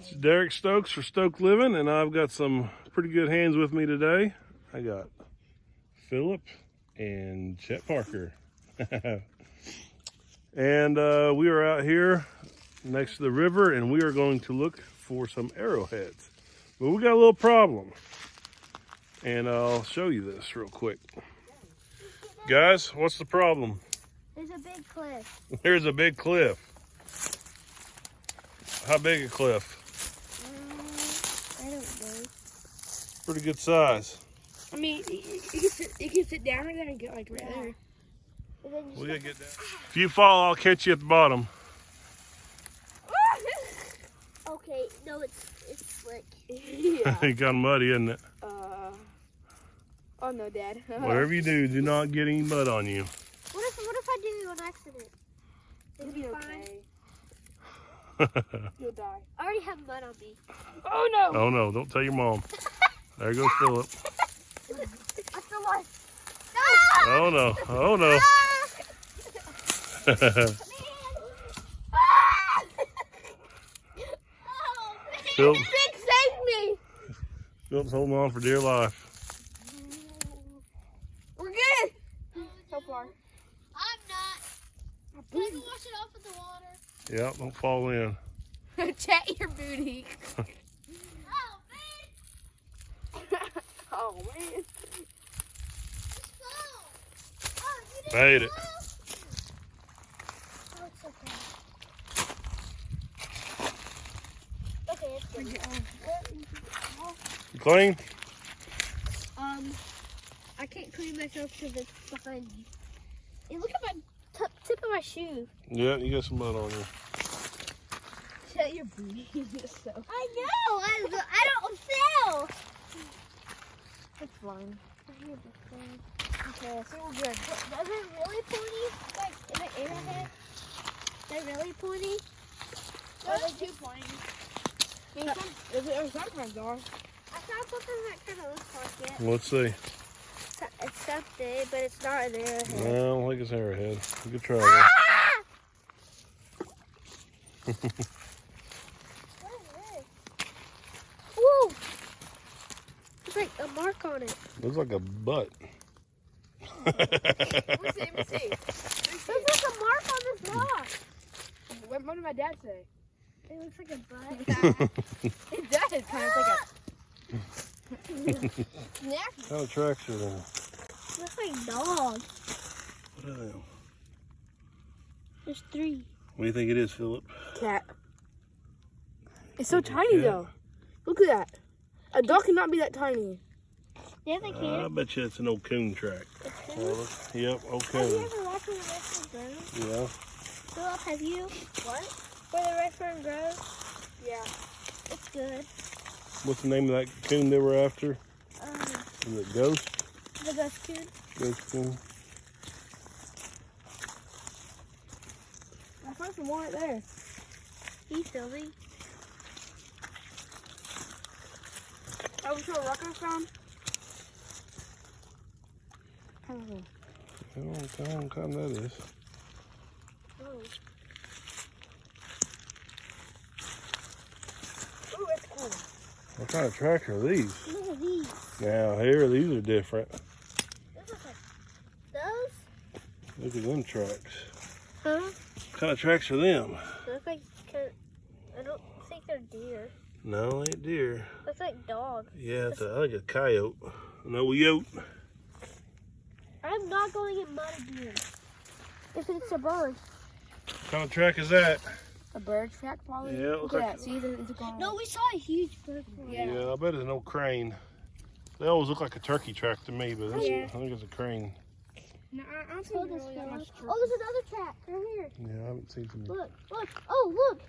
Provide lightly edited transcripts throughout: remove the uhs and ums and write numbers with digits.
It's Derek Stokes for Stoke Living, and I've got some pretty good hands with me today. I got Phillip and Chet Parker. And we are out here next to the river, and we are going to look for some arrowheads. But we got a little problem, and I'll show you this real quick. Guys, what's the problem? There's a big cliff. There's a big cliff. How big a cliff? I don't know. Pretty good size. I mean, you can sit down right there and get like right there. We gotta get down. If you fall, I'll catch you at the bottom. Okay, no, it's slick. Yeah. It got muddy, isn't it? Oh no, Dad. Whatever you do not get any mud on you. What if I do an accident? It'll be okay. You'll die. I already have mud on me. Oh no! Oh no, don't tell your mom. There goes Phillip. I feel like. Oh no, oh no. Phillip, Big saved me! Phillip's holding on for dear life. We're good! So far. I'm not. Can I go wash it off with the water? Yeah, don't fall in. Chat your booty. Oh, man. Oh man. Oh, you didn't Made it. fall? Oh, it's okay. Okay, it's good. You clean? I can't clean myself because it's behind me. Hey, look at my tip of my shoe. Yeah, you got some mud on you. Chat your booty. So. I know. I don't feel. That's fine. Okay, so we're good. Is it really pointy? Like, is it arrowhead? Is it really pointy? Are they too pointy? I mean, sometimes are. I found something that kind of looks like it. Let's see. It's something, but it's not an arrowhead. No, I don't think it's arrowhead. Good try. Ah! What is this? Whoa! There's like a mark on it. Looks like a butt. Let me see. There's like a mark on this rock. What did my dad say? It looks like a butt. It does. Kind of like a. Yeah. What kind of tracks are there? It looks like dogs. What are them? There's 3. What do you think it is, Phillip? Cat. It's so tiny cat? though. Look at that. A dog cannot be that tiny. Yeah, they I can. bet you it's an old coon track. Yep, old Have you coon. ever watched where the red fern grows? Yeah. Phillip, have you? What? Where the red fern grows? Yeah. It's good. What's the name of that coon they were after? Is it Ghost? The ghost coon. Ghost coon? I found some more right there. He's filming. Oh, we saw a rock I found. I don't know what kind that is. Oh. Ooh, that's cool. What kind of tracks are these? Look at these. Now, here, these are different. Those look like those? Look at them tracks. Huh? What kind of tracks are them? They look like I don't think they're deer. No, they ain't deer. Looks like dogs. Yeah, it's I think a coyote. No, yote. I'm not going in mud again. If it's a bird. What kind of track is that? A bird track, probably. Yeah, it Look looks at like that. See, it's gone. No, we saw a huge bird. Yeah. I bet it's an old crane. They always look like a turkey track to me, but that's, Yeah. I think it's a crane. No, I don't Oh, think really that much there's another track right here. Yeah, I haven't seen some. Look, look. Oh, look.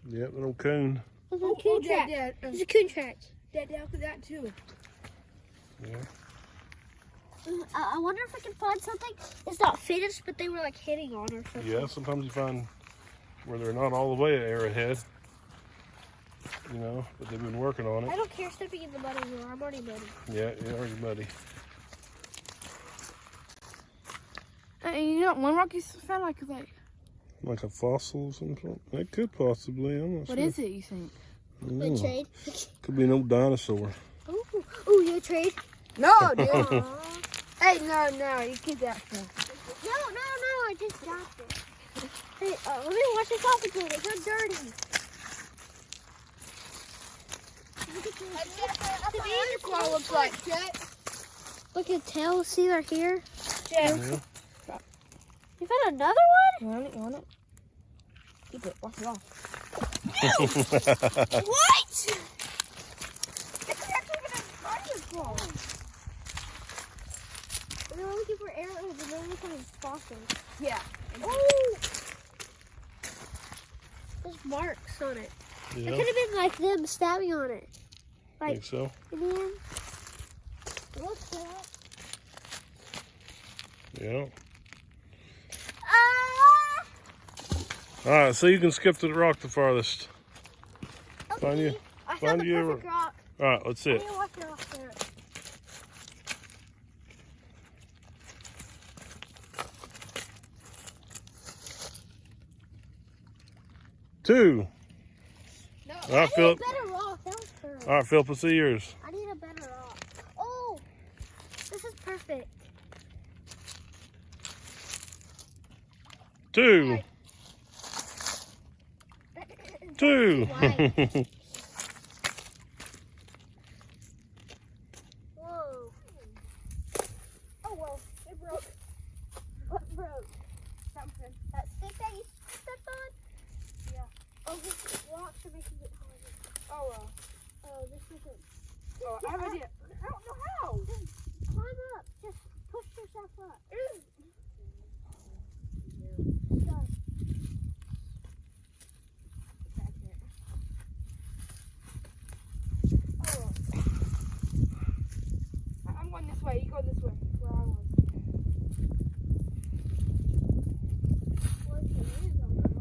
Yep, an old coon. There's a Oh, coon track. Dad, There's a coon track. Dad, look at that too. Yeah. I wonder if I can find something. It's not finished, but they were like hitting on or something. Yeah, sometimes you find where they're not all the way at arrowhead. You know, but they've been working on I it. don't care stepping in the mud anymore. I'm already muddy. Yeah, you're already muddy. You know, one rock you found like Like a fossil or something? It could possibly, I'm not what sure. is it? You think? We trade. Could be no dinosaur. Ooh, you trade? No, dude. Aw. Hey, no, you keep that stuff. No, I just dropped it. Hey, let me wash this off again. It's so dirty. That's what your claw looks like, Chet. Look at tail. See right here? Chet. Yeah. You found another one? You want it? Keep it. Wash it off. What? We were looking for arrowheads and then we found fossils. Yeah. Oh! There's marks on it. It Yeah. could have been like them stabbing on it. Like, Think so? in the end. Look at that. Yeah. Ah! All right, so you can skip to the rock the farthest. Find you. I Find found the you perfect rock. All right, let's see I it. need to wash it off there. Two. No. All right, I Phillip. need a better rock. That was perfect. All right, Phillip, let's see yours. I need a better rock. Oh! This is perfect. Two. Two. Why? Whoa. Oh, well, it broke. What broke? Something. That stick that you stepped on? Yeah. Oh, this rock should make it harder. Oh, well. Oh, this isn't. Oh, I have an idea. I don't know how. Just climb up. Just push yourself up. Go. Oh. I'm going this way. You go this way. Where I was. Where's the hands on, bro?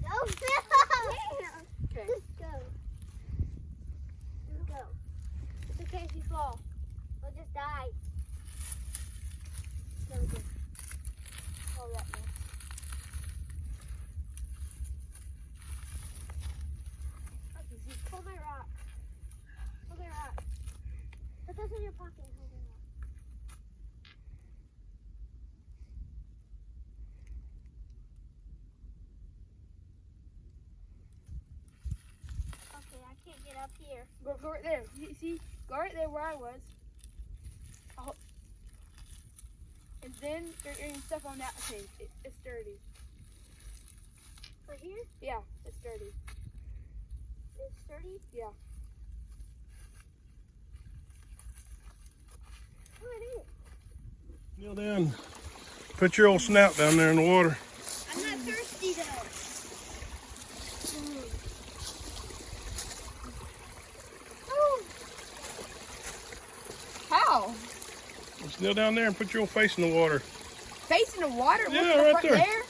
Go, Phil! Okay. Just go. Just go. It's okay if you fall. We'll just die. No, we didn't. Oh, that one. Okay, so pull my rock. Pull my rock. Put this in your pocket and hold my rock. Okay, I can't get up here. Go right there. You see? Go right there where I was. Oh. And then there's stuff on that thing. It's dirty. Right here? Yeah, it's dirty. It's sturdy. Yeah. Oh, it is. Kneel down. Put your old snout down there in the water. I'm not thirsty though. Oh, How? Just kneel down there and put your old face in the water. Face in the water? Yeah, What's right the front there.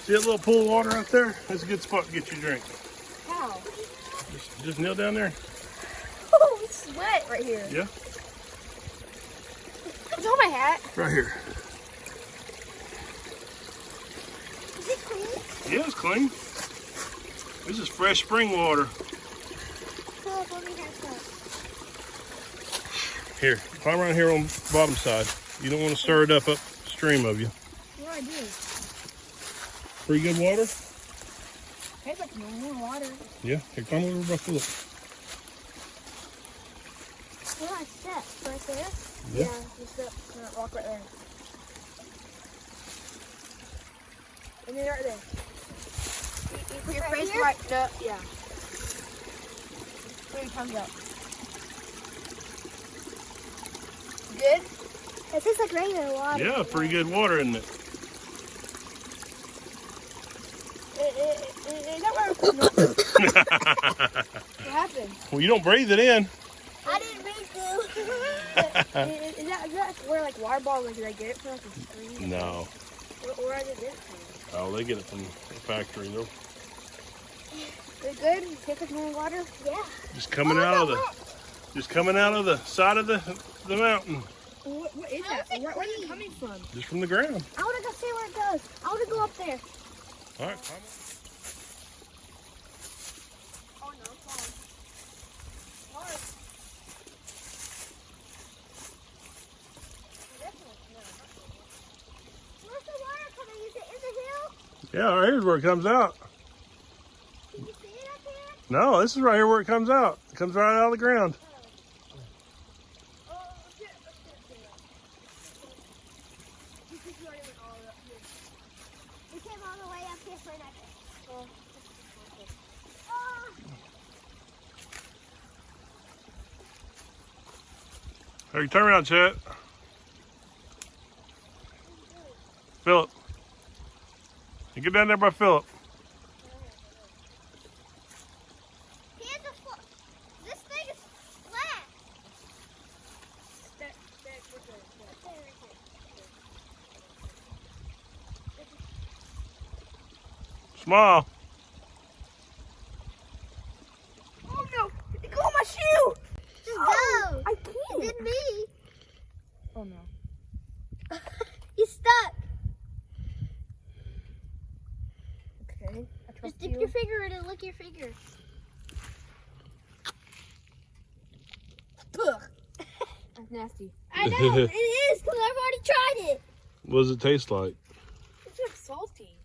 See that little pool of water out there? That's a good spot to get your drink. How? Just kneel down there. Oh, it's sweat right here. Yeah. It's on my hat. Right here. is it clean? Yeah, it's clean. This is fresh spring water. Phillip, let me have some. Here, climb around here on the bottom side. You don't want to stir it up upstream of you. What do I do? Pretty good water? Tastes like normal water. Yeah. Here, climb over by Phillip. Where do I step? Right there? Yeah. Just that rock right there. And then right there. You put your Right face here? right up. Yeah. Put your tongue up. Good? It tastes like regular water. Yeah, pretty good water, isn't it? Is that where what happened? Well, you don't breathe it in. I didn't make you. Is that where like water bottles, like, did I get it from like a stream? No. Where I did it from? Oh, they get it from the factory, though. Is it good? It tastes like normal water? Yeah. Just coming out of the side of the mountain. What is that? Where's it coming from? Just from the ground. I want to go see where it goes. I want to go up there. All right, climb Oh no, it's falling. Hard. Where's the water coming? Is it in the hill? up. Yeah, right here's where it comes out. Can you see it up here? No, this is right here where it comes out. It comes right out of the ground. Oh, shit. This is already went all up here. It came all the way up here for nothing. Oh. Oh, Hey, turn around, Chet. Phillip. You get down there by Phillip. here's the this thing is flat. That, what's that? There it is. Smile. Oh no! It got on my shoe! Just go. I can't! It did me. Oh no. He's stuck. Okay. I trust Just dip you. your finger in and lick your finger. Ugh. That's nasty. I know, it is, because I've already tried it. What does it taste like? It's like salty.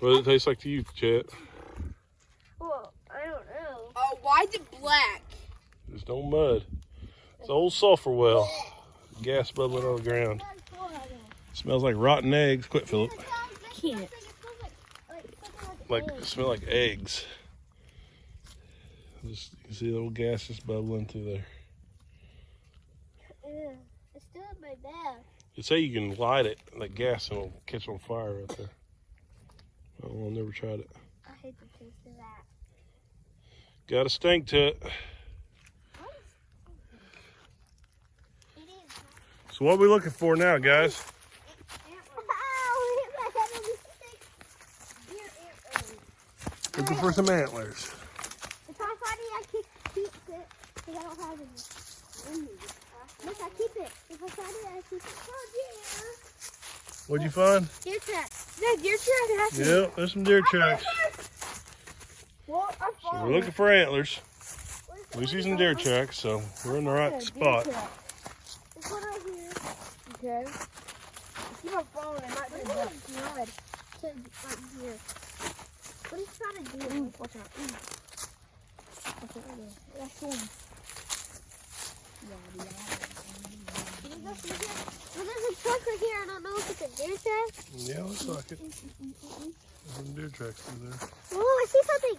What does it taste like to you, Chet? Well, I don't know. Oh, why is it black? There's no mud. It's an old sulfur well. Gas bubbling on the ground. Smells like rotten eggs. Quit, Phillip. Can't. Like, smell like eggs. Just, you can see the little gas just bubbling through there. Ew, it's still in my bag. They say you can light it, like gas, and it'll catch on fire right there. I don't know, I've never tried it. I hate the taste of that. Got a stink to it. It is. So what are we looking for now, guys? Ow, hit my head on the stick. Here, Looking for some antlers. if I find it, I keep it, because I don't have any. Look, I keep it. If I find it, I keep it. Oh, yeah. What'd you find? Deer tracks. That deer track has to. Yep, there's some deer tracks. What? I So found we're looking for antlers. We see some deer tracks, so we're in the right spot. This one right here. Okay. Keep on following. It might be a What duck. is blood? To right here. What is he trying to do? Watch out. That's one. Can you go see here? Well, there's a truck right here. I don't know if it's a deer track. Yeah, looks like it. There's some deer tracks through there. Oh, I see something.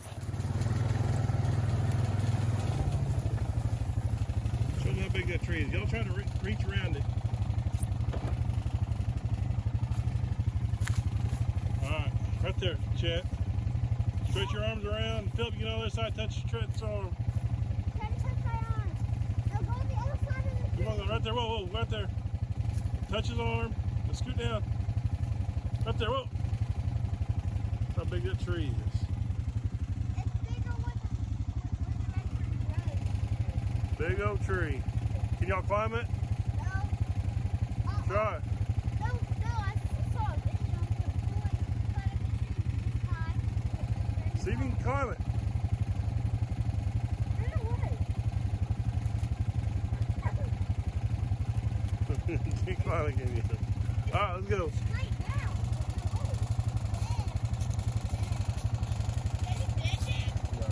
Show them how big that tree is. Y'all try to reach around it. Alright, right there, Chet. Stretch your arms around. Phillip, you get on the other side, touch Chet's arm. Try to touch my arm. Now go on the other side of the Come on, right there, whoa, right there. Touch his arm. Let's scoot down. Right there, whoa. How big that tree is. It's bigger with the Big old tree. Can y'all climb it? No. Try. No, I saw a video of the boy climbing the tree high. See if you can climb it. There's a wood. Can't climb it, can you? Alright, let's go. Straight down. Any fishing? No.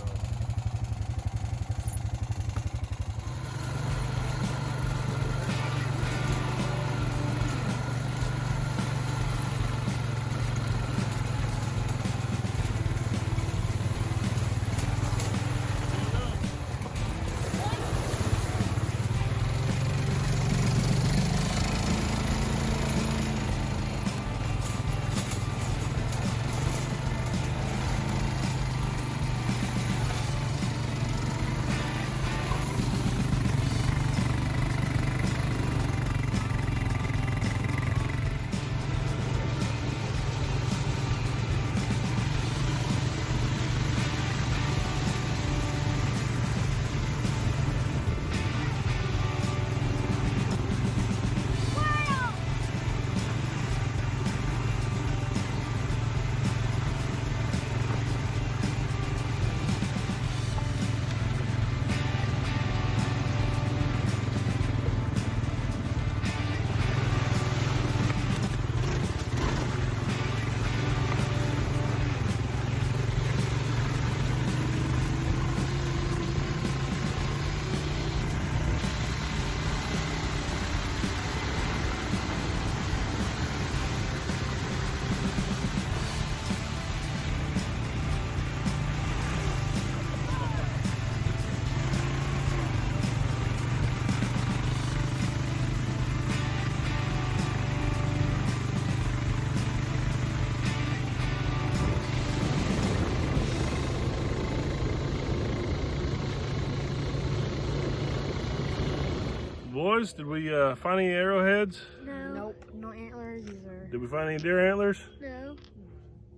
boys, did we find any arrowheads? No. Nope, no antlers either. Did we find any deer antlers? No.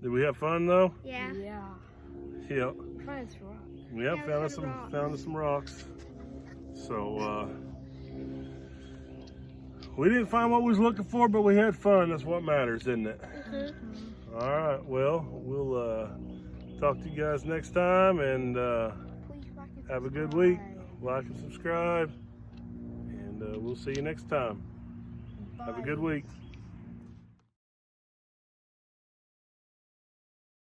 Did we have fun though? Yeah. Yeah. Yep. Find us rock. Yep, Yeah, found we us found some rocks. So we didn't find what we was looking for, but we had fun. That's what matters, isn't it? Mm-hmm. All right. Well, we'll talk to you guys next time, and Please like and have a good week. subscribe. Like and subscribe, and we'll see you next time. Have a Bye. good week.